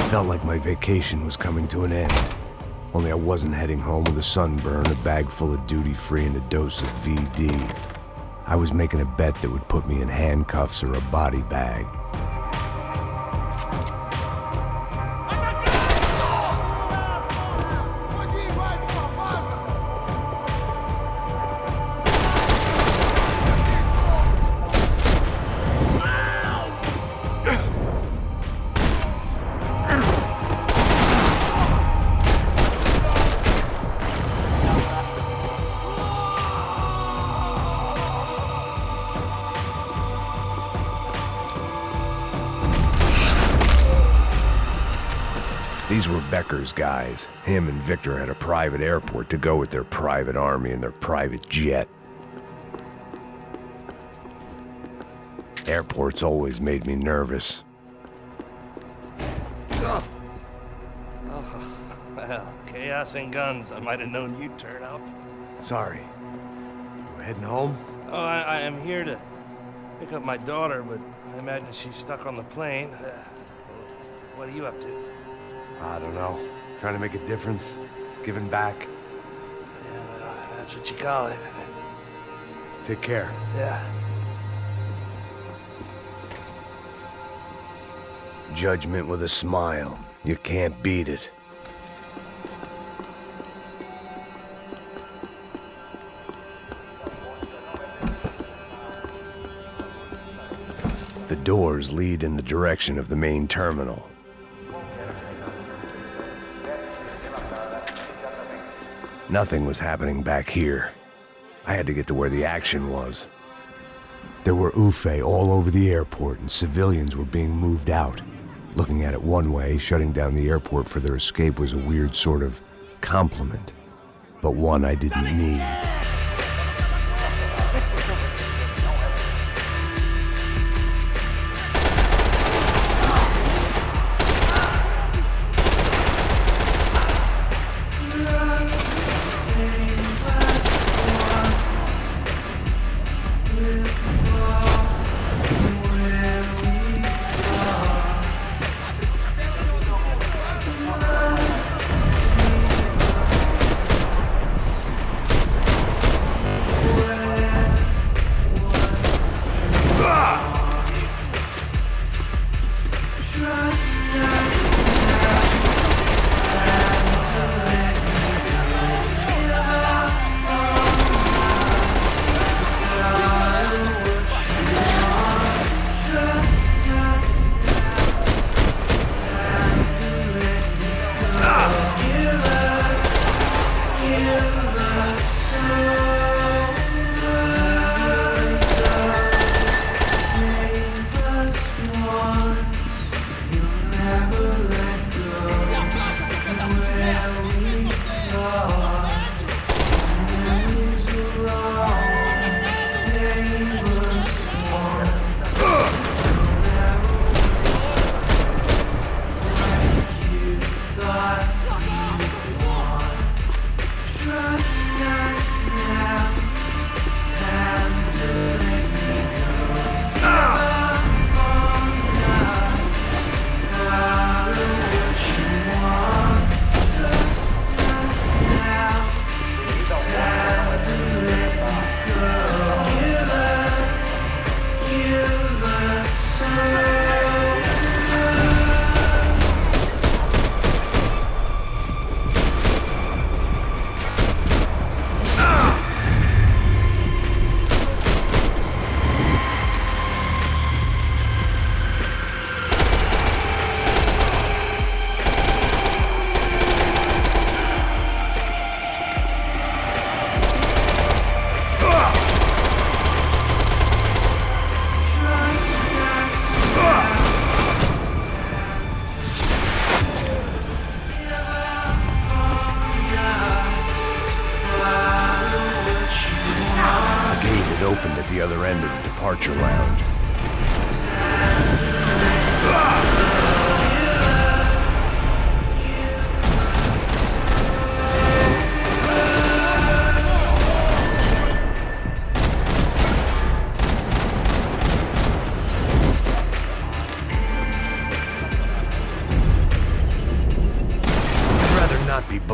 felt like my vacation was coming to an end. Only I wasn't heading home with a sunburn, a bag full of duty-free, and a dose of VD. I was making a bet that would put me in handcuffs or a body bag. These were Becker's guys. Him and Victor had a private airport to go with their private army and their private jet. Airports always made me nervous. Oh, well, chaos and guns. I might have known you'd turn up. Sorry. We're heading home? Oh, I am here to pick up my daughter, but I imagine she's stuck on the plane. What are you up to? I don't know. Trying to make a difference. Giving back. Yeah, well, that's what you call it. Take care. Yeah. Judgment with a smile. You can't beat it. The doors lead in the direction of the main terminal. Nothing was happening back here. I had to get to where the action was. There were UFE all over the airport, and civilians were being moved out. Looking at it one way, shutting down the airport for their escape was a weird sort of compliment, but one I didn't need.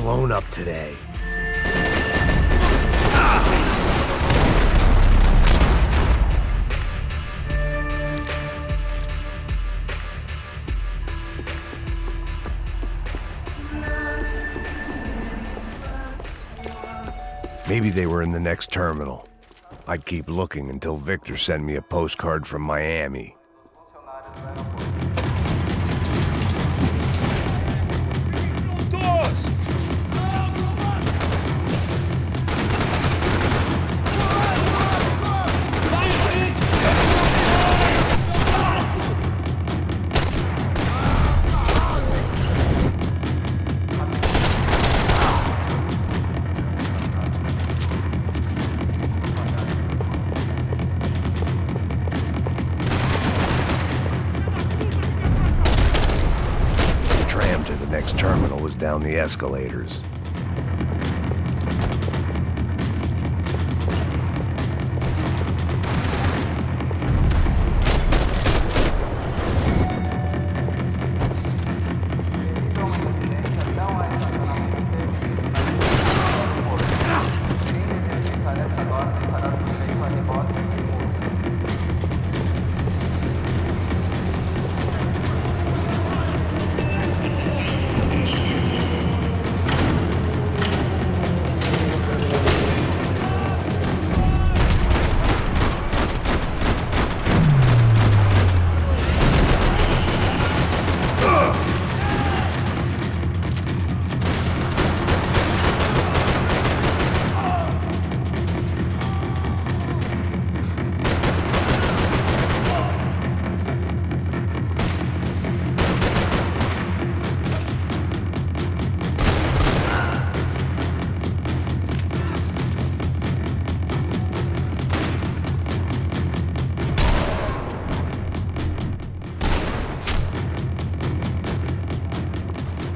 alone up today. Maybe they were in the next terminal. I'd keep looking until Victor sent me a postcard from Miami. The next terminal was down the escalators.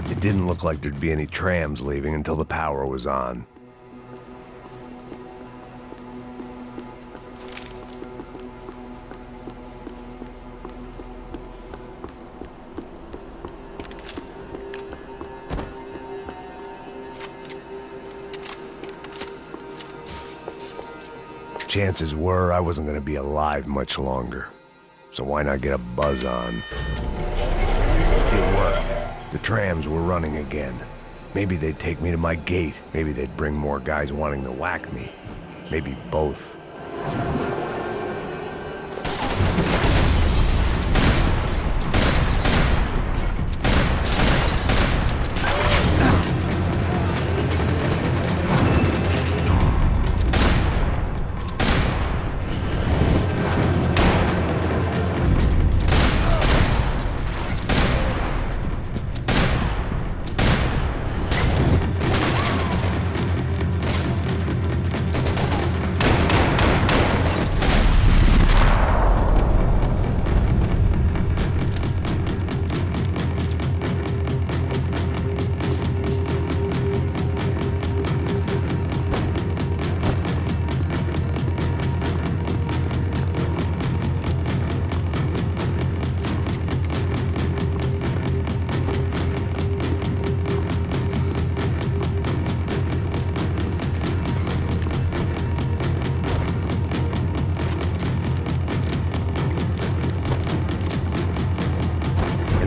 It didn't look like there'd be any trams leaving until the power was on. Chances were I wasn't going to be alive much longer, so why not get a buzz on? It worked. The trams were running again. Maybe they'd take me to my gate. Maybe they'd bring more guys wanting to whack me. Maybe both.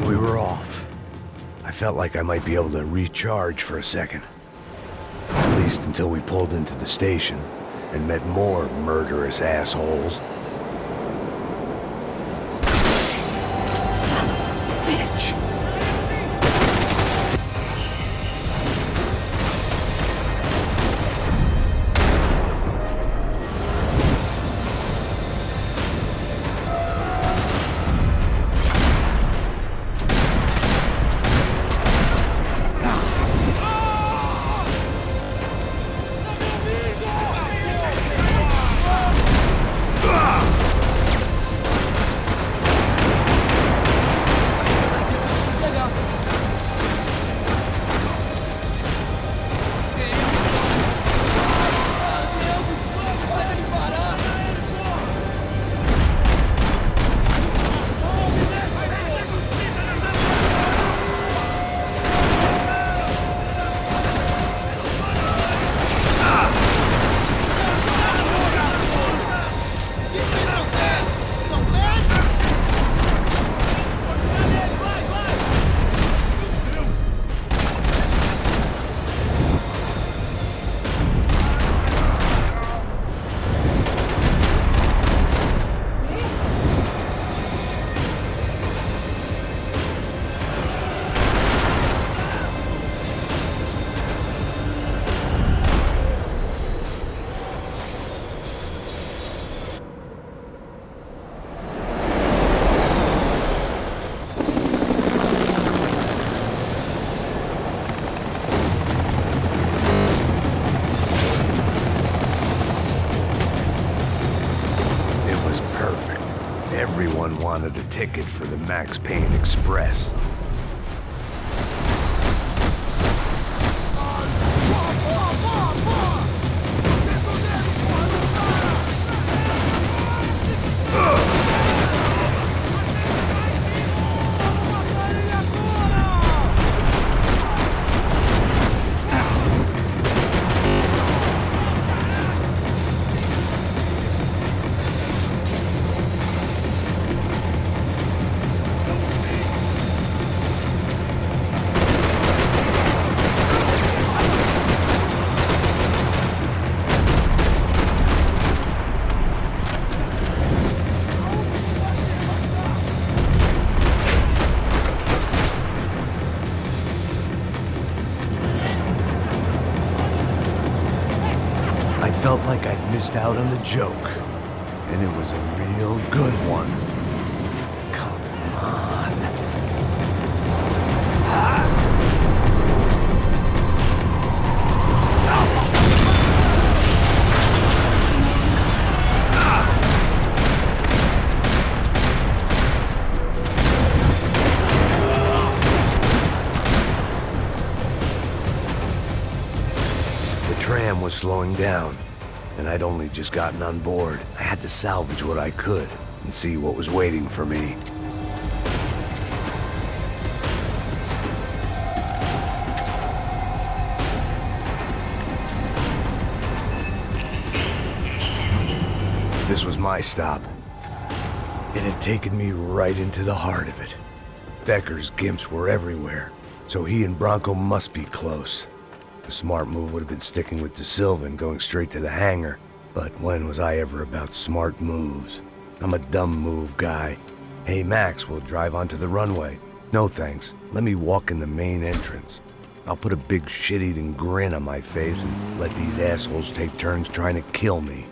We were off. I felt like I might be able to recharge for a second. At least until we pulled into the station and met more murderous assholes. Son of a bitch! Someone wanted a ticket for the Max Payne Express. I felt like I'd missed out on the joke, and it was a real good one. Come on. The tram was slowing down, and I'd only just gotten on board. I had to salvage what I could and see what was waiting for me. This was my stop. It had taken me right into the heart of it. Becker's gimps were everywhere, so he and Bronco must be close. The smart move would have been sticking with De Silva and going straight to the hangar, but when was I ever about smart moves? I'm a dumb move guy. Hey Max, we'll drive onto the runway. No thanks, let me walk in the main entrance. I'll put a big shit-eating grin on my face and let these assholes take turns trying to kill me.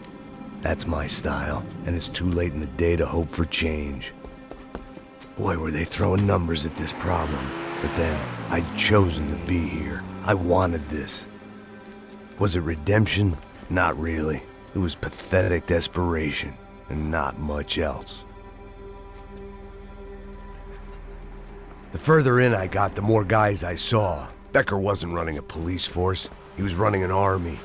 That's my style, and it's too late in the day to hope for change. Boy, were they throwing numbers at this problem. But then, I'd chosen to be here. I wanted this. Was it redemption? Not really. It was pathetic desperation, and not much else. The further in I got, the more guys I saw. Becker wasn't running a police force. He was running an army.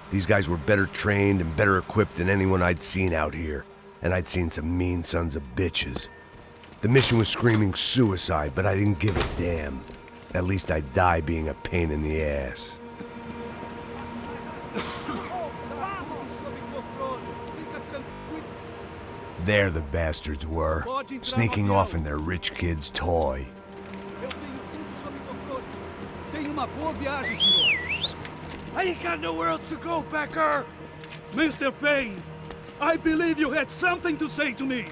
These guys were better trained and better equipped than anyone I'd seen out here. And I'd seen some mean sons of bitches. The mission was screaming suicide, but I didn't give a damn. At least I'd die being a pain in the ass. There the bastards were, sneaking off in their rich kid's toy. I ain't got nowhere else to go, Becker! Mr. Payne, I believe you had something to say to me.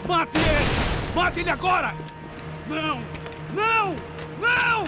Mate ele! Mate ele agora! Não! Não! Não!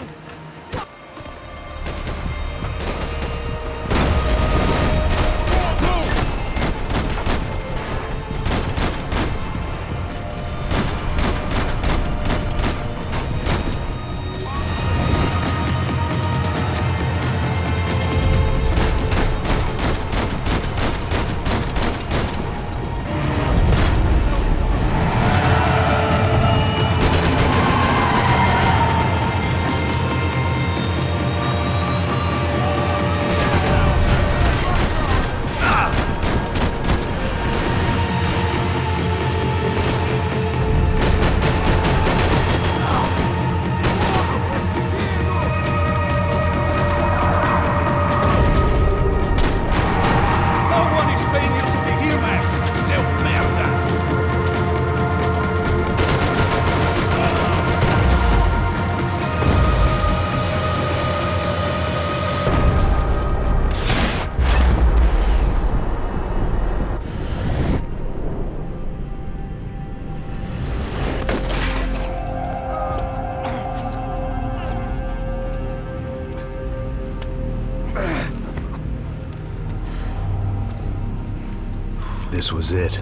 This was it.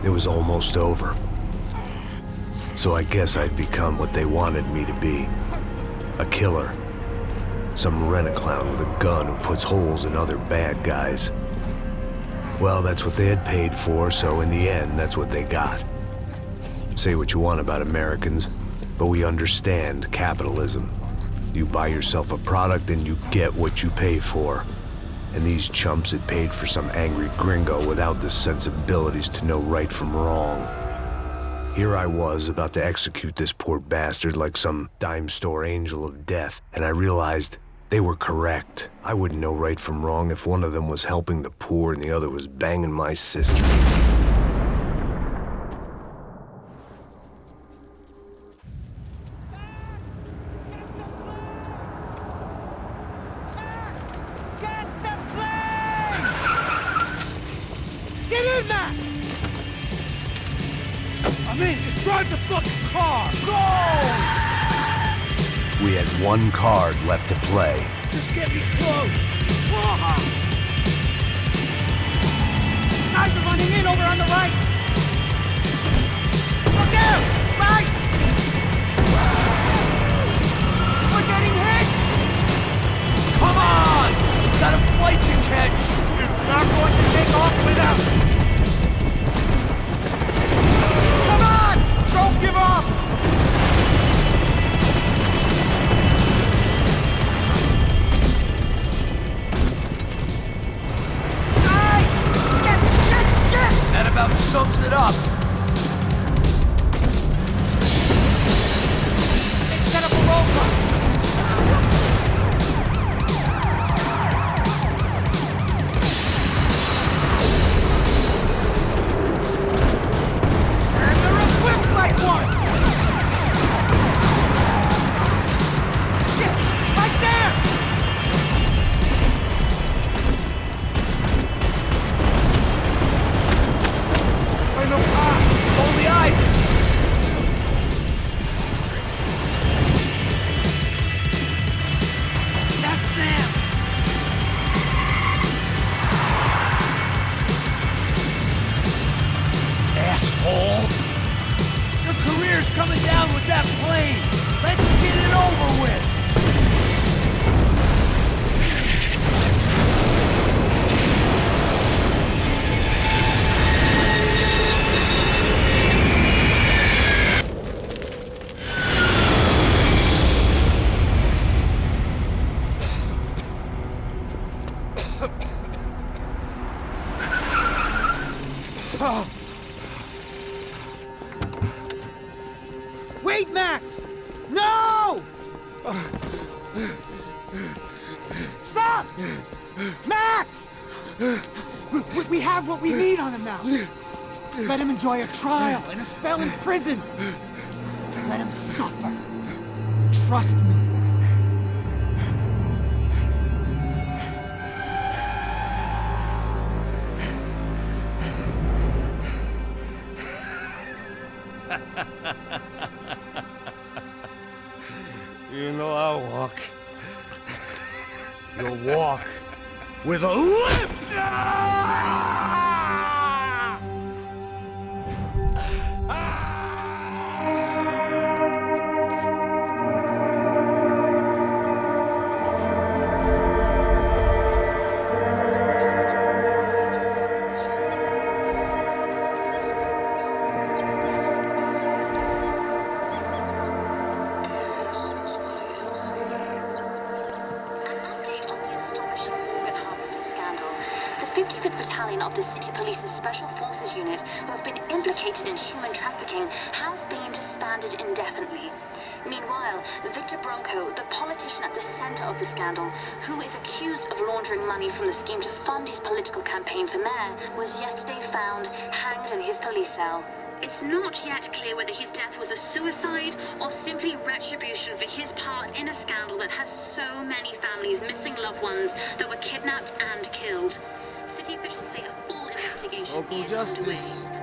It was almost over. So I guess I'd become what they wanted me to be. A killer. Some rent-a-clown with a gun who puts holes in other bad guys. Well, that's what they had paid for, so in the end, that's what they got. Say what you want about Americans, but we understand capitalism. You buy yourself a product and you get what you pay for. And these chumps had paid for some angry gringo without the sensibilities to know right from wrong. Here I was, about to execute this poor bastard like some dime store angel of death, and I realized they were correct. I wouldn't know right from wrong if one of them was helping the poor and the other was banging my sister. Get in, Max! I'm in, just drive the fucking car! Go! We had one card left to play. Just get me close! Guys are running in over on the right! Look out! Right! We're getting hit! Come on! We've got a flight to catch! We're not going to take off without us! Come on! Don't give up! That about sums it up. They set up a roadblock. And they're equipped like one. Shit! Right there! Only I! That's them! Asshole! Your career's coming down with that plane! Let's get it over with! Wait, Max! No! Stop! Max! We have what we need on him now. Let him enjoy a trial and a spell in prison. Let him suffer. Trust me. You know I'll walk. You'll walk with a limp! The 55th Battalion of the City Police's Special Forces Unit, who have been implicated in human trafficking, has been disbanded indefinitely. Meanwhile, Victor Bronco, the politician at the center of the scandal, who is accused of laundering money from the scheme to fund his political campaign for mayor, was yesterday found hanged in his police cell. It's not yet clear whether his death was a suicide or simply retribution for his part in a scandal that has so many families missing loved ones that were kidnapped and killed. City officials say a full investigation Local is justice. underway.